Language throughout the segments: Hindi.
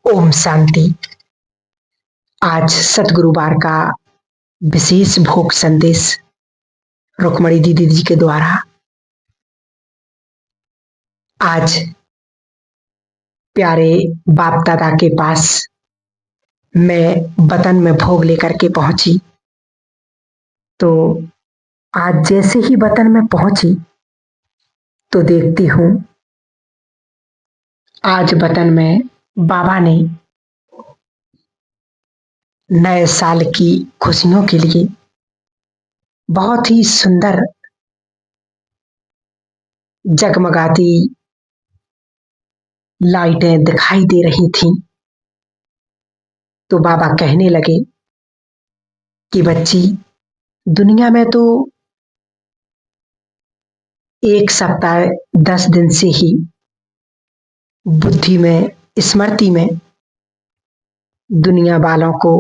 ओम शांति। आज सतगुरुवार का विशेष भोग संदेश रुक्मणी दीदी जी के द्वारा। आज प्यारे बाप दादा के पास मैं वतन में भोग लेकर के पहुंची। तो आज जैसे ही वतन में पहुंची तो देखती हूँ आज वतन में बाबा ने नए साल की खुशियों के लिए बहुत ही सुंदर जगमगाती लाइटें दिखाई दे रही थीं। तो बाबा कहने लगे कि बच्ची, दुनिया में तो 1 सप्ताह 10 दिन से ही बुद्धि में, स्मृति में दुनिया वालों को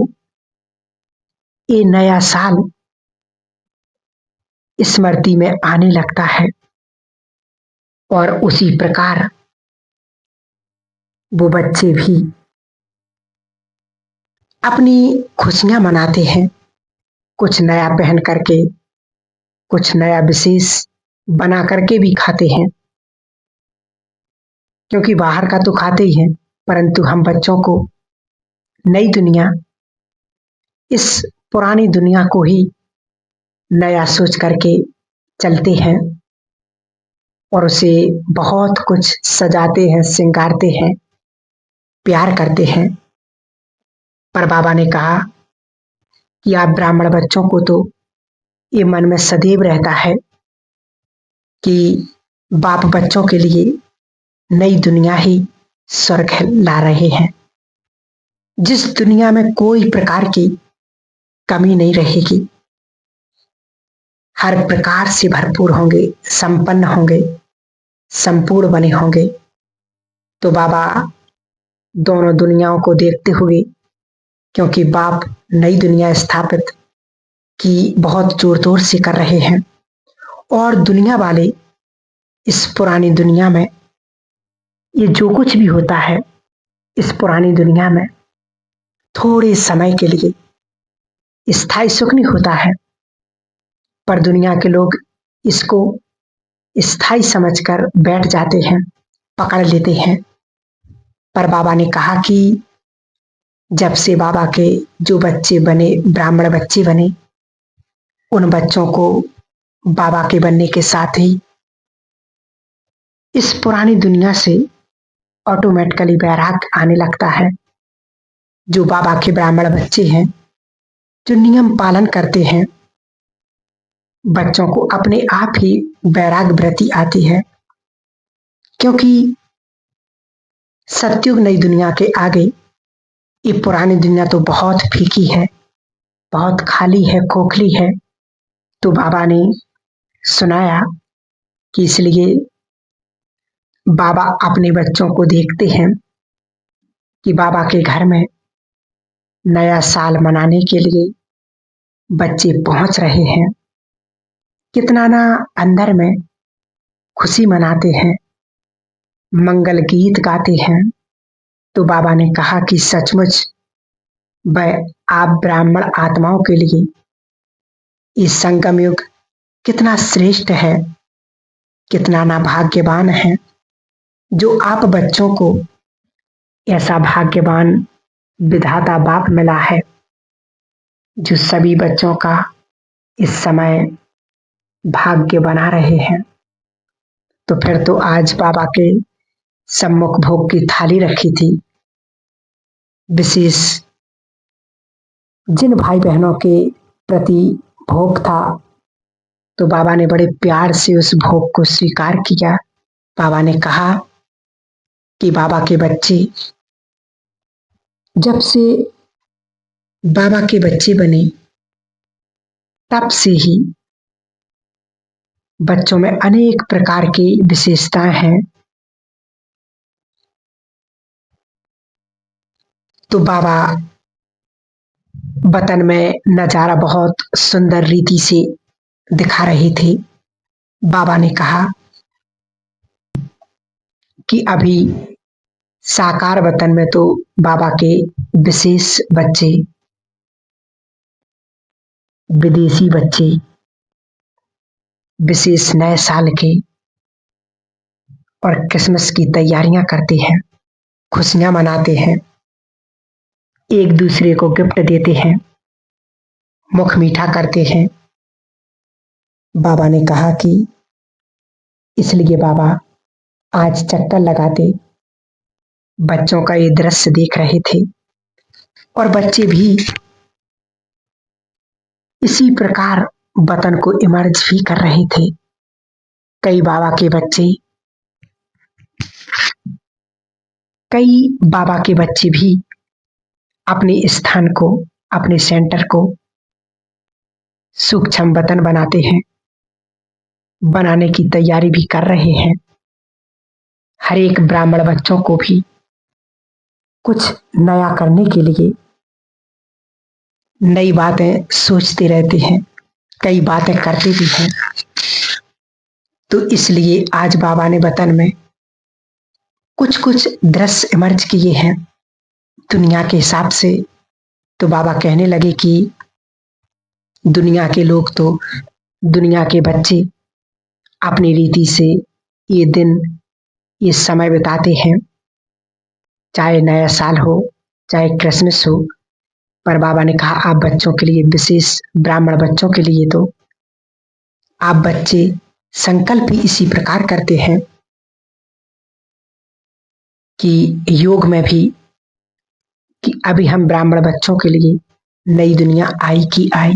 ये नया साल स्मृति में आने लगता है और उसी प्रकार वो बच्चे भी अपनी खुशियां मनाते हैं। कुछ नया पहन करके, कुछ नया विशेष बना करके भी खाते हैं, क्योंकि बाहर का तो खाते ही हैं, परंतु हम बच्चों को नई दुनिया, इस पुरानी दुनिया को ही नया सोच करके चलते हैं और उसे बहुत कुछ सजाते हैं, श्रृंगारते हैं, प्यार करते हैं। पर बाबा ने कहा कि आप ब्राह्मण बच्चों को तो ये मन में सदैव रहता है कि बाप बच्चों के लिए नई दुनिया ही स्वर्ग ला रहे हैं, जिस दुनिया में कोई प्रकार की कमी नहीं रहेगी, हर प्रकार से भरपूर होंगे, संपन्न होंगे, संपूर्ण बने होंगे। तो बाबा दोनों दुनियाओं को देखते हुए, क्योंकि बाप नई दुनिया स्थापित की बहुत जोर तोर से कर रहे हैं और दुनिया वाले इस पुरानी दुनिया में, ये जो कुछ भी होता है इस पुरानी दुनिया में थोड़े समय के लिए स्थायी सुख नहीं होता है, पर दुनिया के लोग इसको स्थायी समझकर बैठ जाते हैं, पकड़ लेते हैं। पर बाबा ने कहा कि जब से बाबा के जो बच्चे बने, ब्राह्मण बच्चे बने, उन बच्चों को बाबा के बनने के साथ ही इस पुरानी दुनिया से ऑटोमेटिकली वैराग्य आने लगता है। जो बाबा के ब्राह्मण बच्चे हैं, जो नियम पालन करते हैं, बच्चों को अपने आप ही वैराग्य वृत्ति आती है, क्योंकि सतयुग नई दुनिया के आगे ये पुरानी दुनिया तो बहुत फीकी है, बहुत खाली है, खोखली है। तो बाबा ने सुनाया कि इसलिए बाबा अपने बच्चों को देखते हैं कि बाबा के घर में नया साल मनाने के लिए बच्चे पहुंच रहे हैं, कितना ना अंदर में खुशी मनाते हैं, मंगल गीत गाते हैं। तो बाबा ने कहा कि सचमुच आप ब्राह्मण आत्माओं के लिए ये संगम युग कितना श्रेष्ठ है, कितना ना भाग्यवान है, जो आप बच्चों को ऐसा भाग्यवान विधाता बाप मिला है, जो सभी बच्चों का इस समय भाग्य बना रहे हैं। तो फिर तो आज बाबा के सम्मुख भोग की थाली रखी थी। विशेष जिन भाई बहनों के प्रति भोग था, तो बाबा ने बड़े प्यार से उस भोग को स्वीकार किया। बाबा ने कहा कि बाबा के बच्चे जब से बाबा के बच्चे बने, तब से ही बच्चों में अनेक प्रकार की विशेषताएं हैं। तो बाबा वतन में नजारा बहुत सुंदर रीति से दिखा रहे थे। बाबा ने कहा कि अभी साकार वतन में तो बाबा के विशेष बच्चे, विदेशी बच्चे, विशेष नए साल के और क्रिसमस की तैयारियां करते हैं, खुशियां मनाते हैं, एक दूसरे को गिफ्ट देते हैं, मुख मीठा करते हैं। बाबा ने कहा कि इसलिए बाबा आज चक्कर लगाते बच्चों का ये दृश्य देख रहे थे और बच्चे भी इसी प्रकार वतन को इमर्ज भी कर रहे थे। कई बाबा के बच्चे भी अपने स्थान को, अपने सेंटर को सूक्ष्म वतन बनाते हैं, बनाने की तैयारी भी कर रहे हैं। हर एक ब्राह्मण बच्चों को भी कुछ नया करने के लिए नई बातें सोचते रहते हैं, कई बातें करते भी हैं। तो इसलिए आज बाबा ने वतन में कुछ कुछ दृश्य इमर्ज किए हैं दुनिया के हिसाब से। तो बाबा कहने लगे कि दुनिया के लोग तो, दुनिया के बच्चे अपनी रीति से ये दिन, ये समय बिताते हैं, चाहे नया साल हो, चाहे क्रिसमस हो। पर बाबा ने कहा आप बच्चों के लिए, विशेष ब्राह्मण बच्चों के लिए तो आप बच्चे संकल्प ही इसी प्रकार करते हैं कि योग में भी, कि अभी हम ब्राह्मण बच्चों के लिए नई दुनिया आई की आई,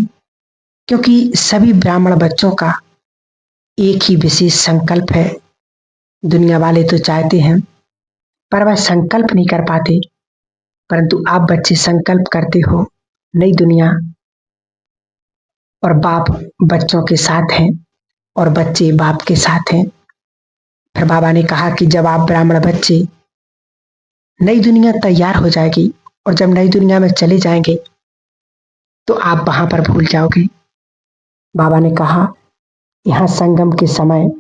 क्योंकि सभी ब्राह्मण बच्चों का एक ही विशेष संकल्प है। दुनिया वाले तो चाहते हैं पर वह संकल्प नहीं कर पाते, परंतु आप बच्चे संकल्प करते हो नई दुनिया, और बाप बच्चों के साथ हैं और बच्चे बाप के साथ हैं। फिर बाबा ने कहा कि जब आप ब्राह्मण बच्चे, नई दुनिया तैयार हो जाएगी और जब नई दुनिया में चले जाएंगे तो आप वहां पर भूल जाओगे। बाबा ने कहा यहाँ संगम के समय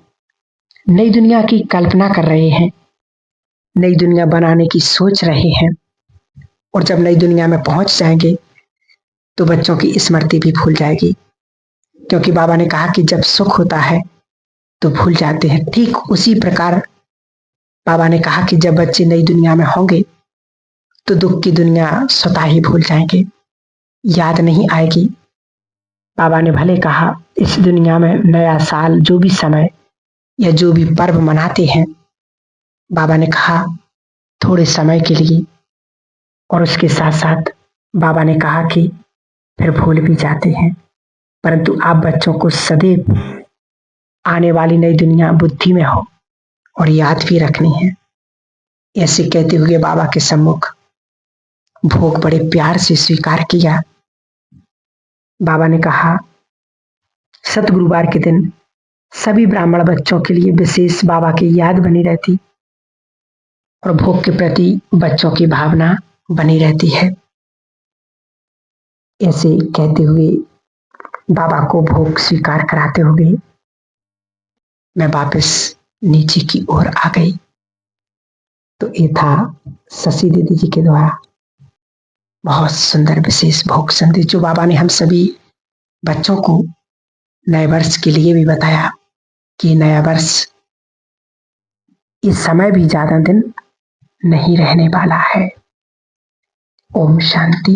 नई दुनिया की कल्पना कर रहे हैं, नई दुनिया बनाने की सोच रहे हैं, और जब नई दुनिया में पहुंच जाएंगे तो बच्चों की स्मृति भी भूल जाएगी। क्योंकि बाबा ने कहा कि जब सुख होता है तो भूल जाते हैं, ठीक उसी प्रकार बाबा ने कहा कि जब बच्चे नई दुनिया में होंगे तो दुख की दुनिया स्वतः ही भूल जाएंगे, याद नहीं आएगी। बाबा ने भले कहा इस दुनिया में नया साल, जो भी समय या जो भी पर्व मनाते हैं, बाबा ने कहा थोड़े समय के लिए, और उसके साथ साथ बाबा ने कहा कि फिर भूल भी जाते हैं, परंतु आप बच्चों को सदैव आने वाली नई दुनिया बुद्धि में हो और याद भी रखनी है। ऐसे कहते हुए बाबा के सम्मुख भोग बड़े प्यार से स्वीकार किया। बाबा ने कहा सतगुरुवार के दिन सभी ब्राह्मण बच्चों के लिए विशेष बाबा की याद बनी रहती और भोग के प्रति बच्चों की भावना बनी रहती है। ऐसे कहते हुए बाबा को भोग स्वीकार कराते हुए मैं वापस नीचे की ओर आ गई। तो ये था शशि दीदी जी के द्वारा बहुत सुंदर विशेष भोग संदेश, जो बाबा ने हम सभी बच्चों को नए वर्ष के लिए भी बताया कि नया वर्ष, इस समय भी ज्यादा दिन नहीं रहने वाला है। ओम शांति।